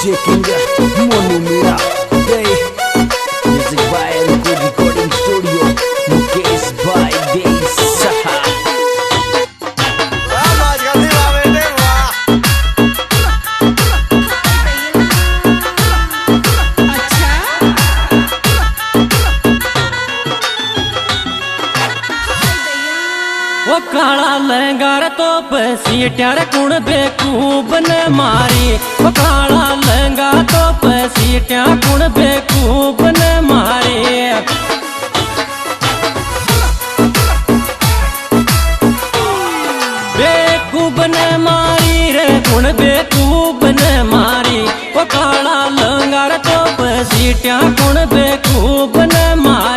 King Monu Mira Day Music by Ankur Recording Studio Mukesh by Day Saha वो काला लहंगा तो सीटियार कुण बेकूब ने मारी। वो काला लहंगा तो सीटियां कुण बेकूब ने मारी। बेकूब ने मारी रे कुण बेकूब ने मारी। वो काला लहंगा तो सीटियां कुण बेकूब ने मारी।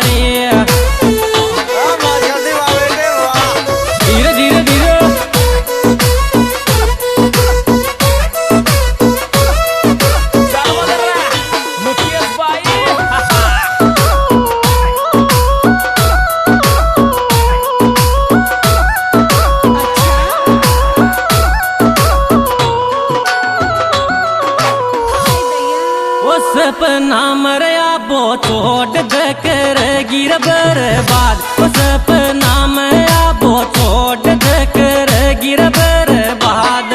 सपना मरया बो छोड़ दे करेगी बर्बाद। वो सपना मरया बो छोड़ दे करेगी बर्बाद।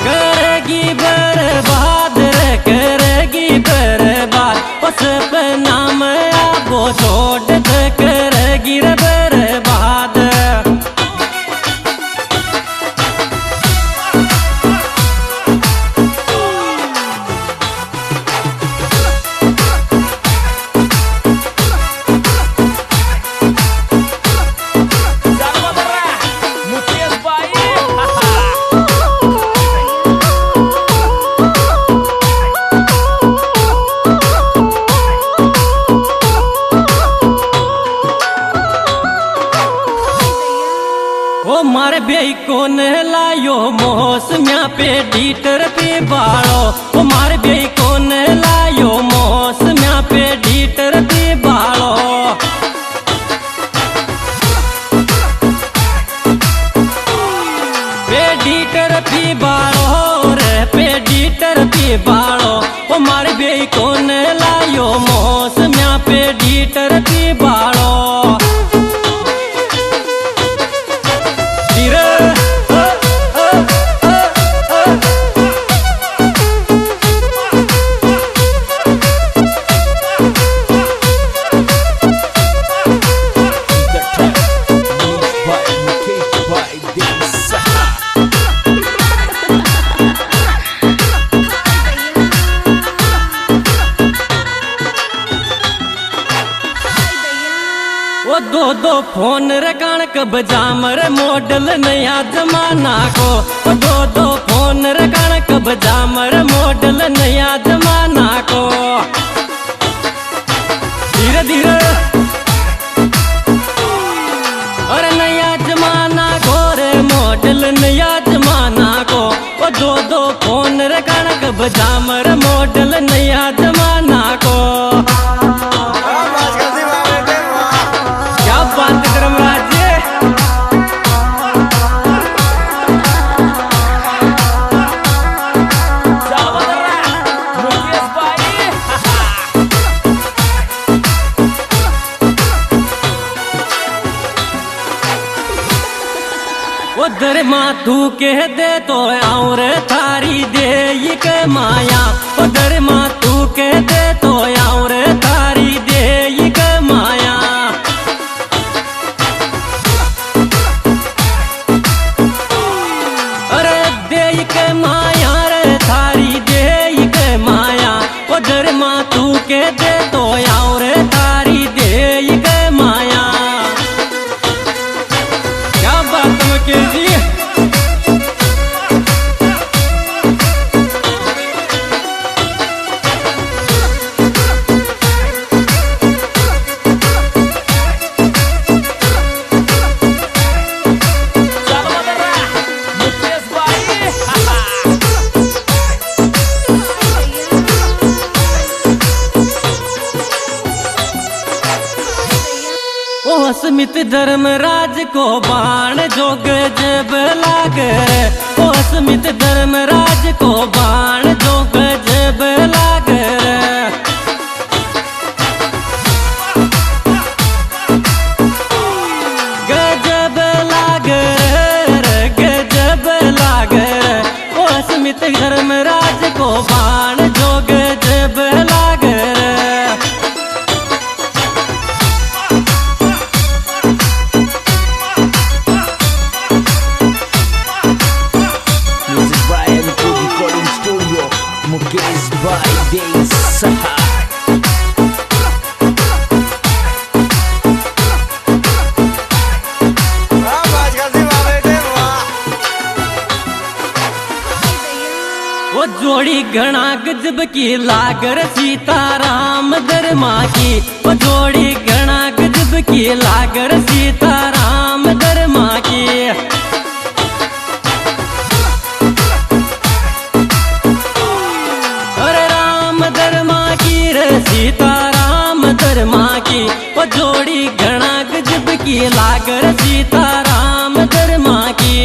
करेगी बर्बाद रे करेगी बर्बाद। वो सपना मरया बो छोड़ दे करेगी बर्बाद। ओ मारे बेई कोन लायो मौसमिया पे डीटर पे बाड़ो। ओ मारे बेई कोन लायो मौसमिया पे डीटर पे बाड़ो। पे डीटर पे बाड़ो रे पे डीटर पे बाड़ो। ओ मारे बेई कोन लायो मौसमिया पे डीटर पे बाड़ो। वो दो फोन रे कणक बजामर मॉडल नया जमाना को। वो दो फोन रे कणक बजामर मॉडल नया जमाना को। धीरे धीरे और नया जमाना को रे मॉडल नया जमाना को। वो दो फोन रे कणक बजामर मॉडल नया जमाना को। उधर माथू कह दे तो और थारी दे के माया। उधर माथू कह दे तो और थारी दे के माया। अरे दे के माया रे थारी दे के माया। उधर माथू कह दे तो और थारी दे के माया। क्या बात मुकेश जी। स्मित धर्मराज को बाण जो गजब लागे रे। ओ स्मित धर्मराज को बाण जो गजब लागे रे। गजब लागे रे, गजब लागे रे। ओ स्मित धर्मराज को बाण जो गजब लागे रे। Mukesh by Desa. वो जोड़ी घना गजब की लागर सीताराम दरमा की। वो जोड़ी घना गजब की लागर सीताराम दरमा की। सीताराम दरमा की वो जोड़ी घना गजब की लागर सीताराम दरमा की।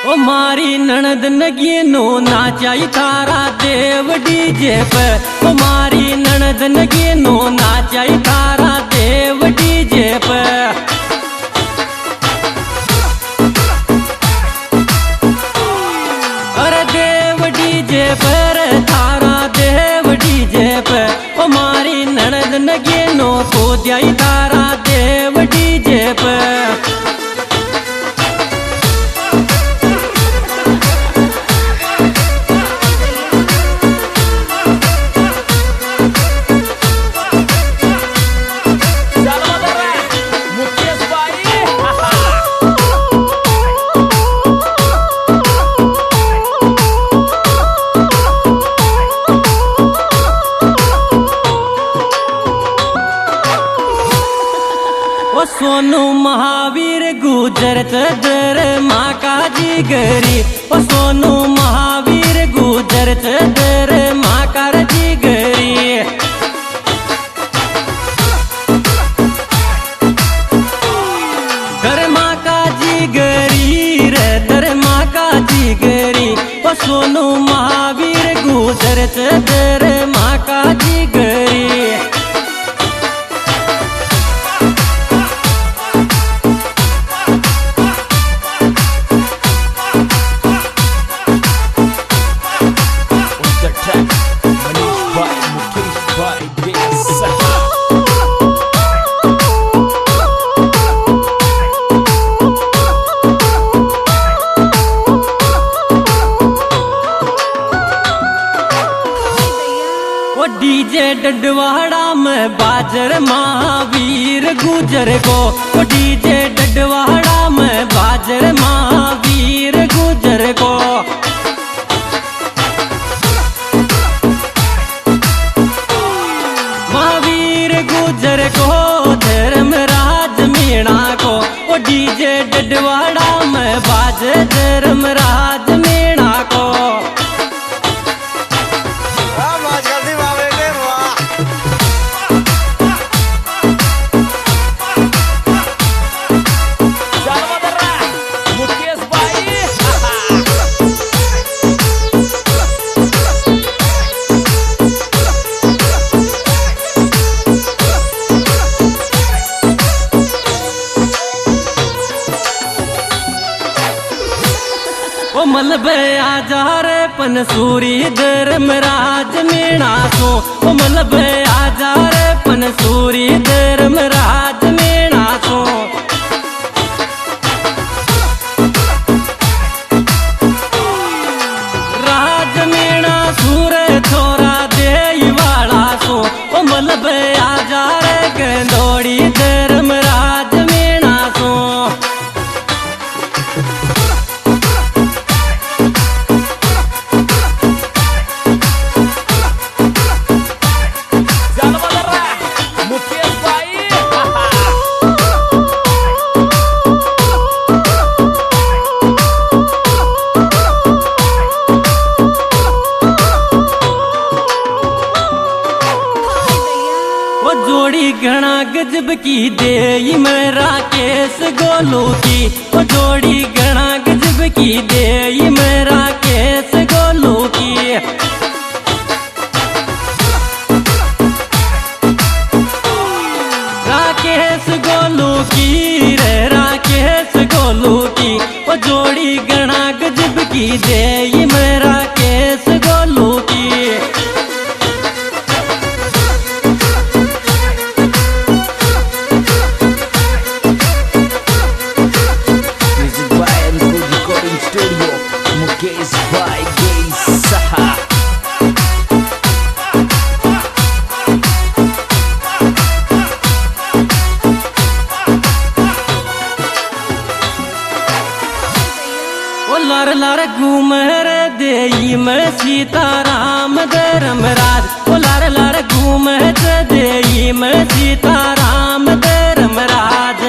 ओ मारी ननद नगीनो नाचाई तारा देव डीजे पे। ओ मारी ननद नगीनो नाचाई तारा देव डीजे पे। अरे देव डीजे पर तारा देव डीजे पे। ओ मारी ननद नगीनो को दियाई तारा देव डीजे पे। सोनू महावीर गुजर चदर माँ का जिगरी। ओ सोनू महावीर गुजर चदर माँ का जिगरी। धर्मा का जिगरी रे, धर्मा का जिगरी। ओ सोनू महावीर गुजर चदर माँ का जिगरी। डीजे डडवाड़ा में बाजर महावीर गुजर को। ओ डीजे डडवाड़ा में बाजर महावीर गुजर को। महावीर गुजर को धर्मराज मीणा को। ओ डीजे डडवाड़ा में बाज धर्मराज मीणा को। ओ मलबे आजार पनसूरी धर्मराज मीणा को। ओ मलबे आजार पनसूरी धर्मराज मीणा को। राज मीणा सूर थोरा दे वाला सो। ओ मलबे आजार गंदोड़ी धर्मराज मीणा को। जोड़ी घना गजब की दे मैं राकेश गोलू की। वो जोड़ी घना गजब की दे मैं राकेश गोलू की। राकेश गोलू की रे राकेश गोलू की। वो जोड़ी घना गजब की दे मैं राकेश गोलू की। Mukesh by Day Saha. ओ लार लार घूमर देई मैं सीताराम धर्मराज। ओ लार लार घूमर देई मैं सीताराम धर्मराज।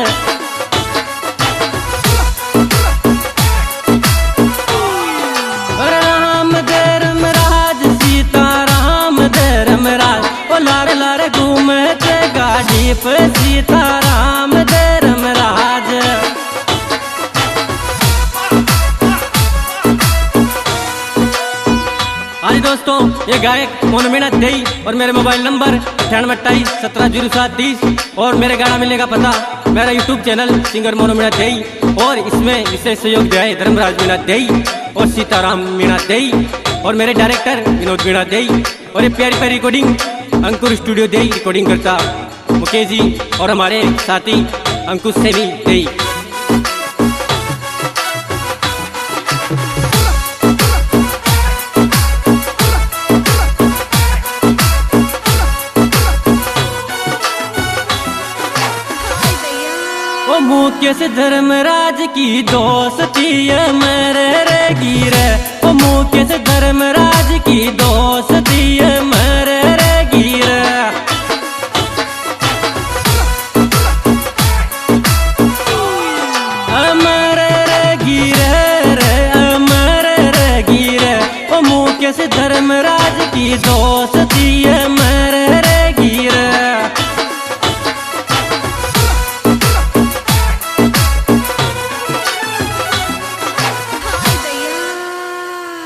राम धर्मराज सीताराम धर्मराज। ओ लार लार घूमत गाड़ी पे सीताराम धर्मराज। आज दोस्तों ये गायक मोनू मीणा देई और मेरे मोबाइल नंबर 9828170730 और मेरे गाना मिलने का पता मेरा YouTube channel singer Monu Meena देई। और इसमें विशेष सहयोग दिया है धर्मराज मीणा देई और सीताराम मीणा देई और मेरे डायरेक्टर विनोद मीणा देई। और ये प्यारी प्यारी रिकॉर्डिंग अंकुर स्टूडियो देई रिकॉर्डिंग करता मुकेश जी और हमारे साथी अंकुश सेवी देई। ओ मुकेश धर्मराज की दोस्ती मेरे रे गिरे। ओ मुकेश धर्मराज की दोस्ती मेरे रे गिरे। अमर रे गिरे रे अमर रे गिरे। ओ मुकेश धर्मराज की दोस्ती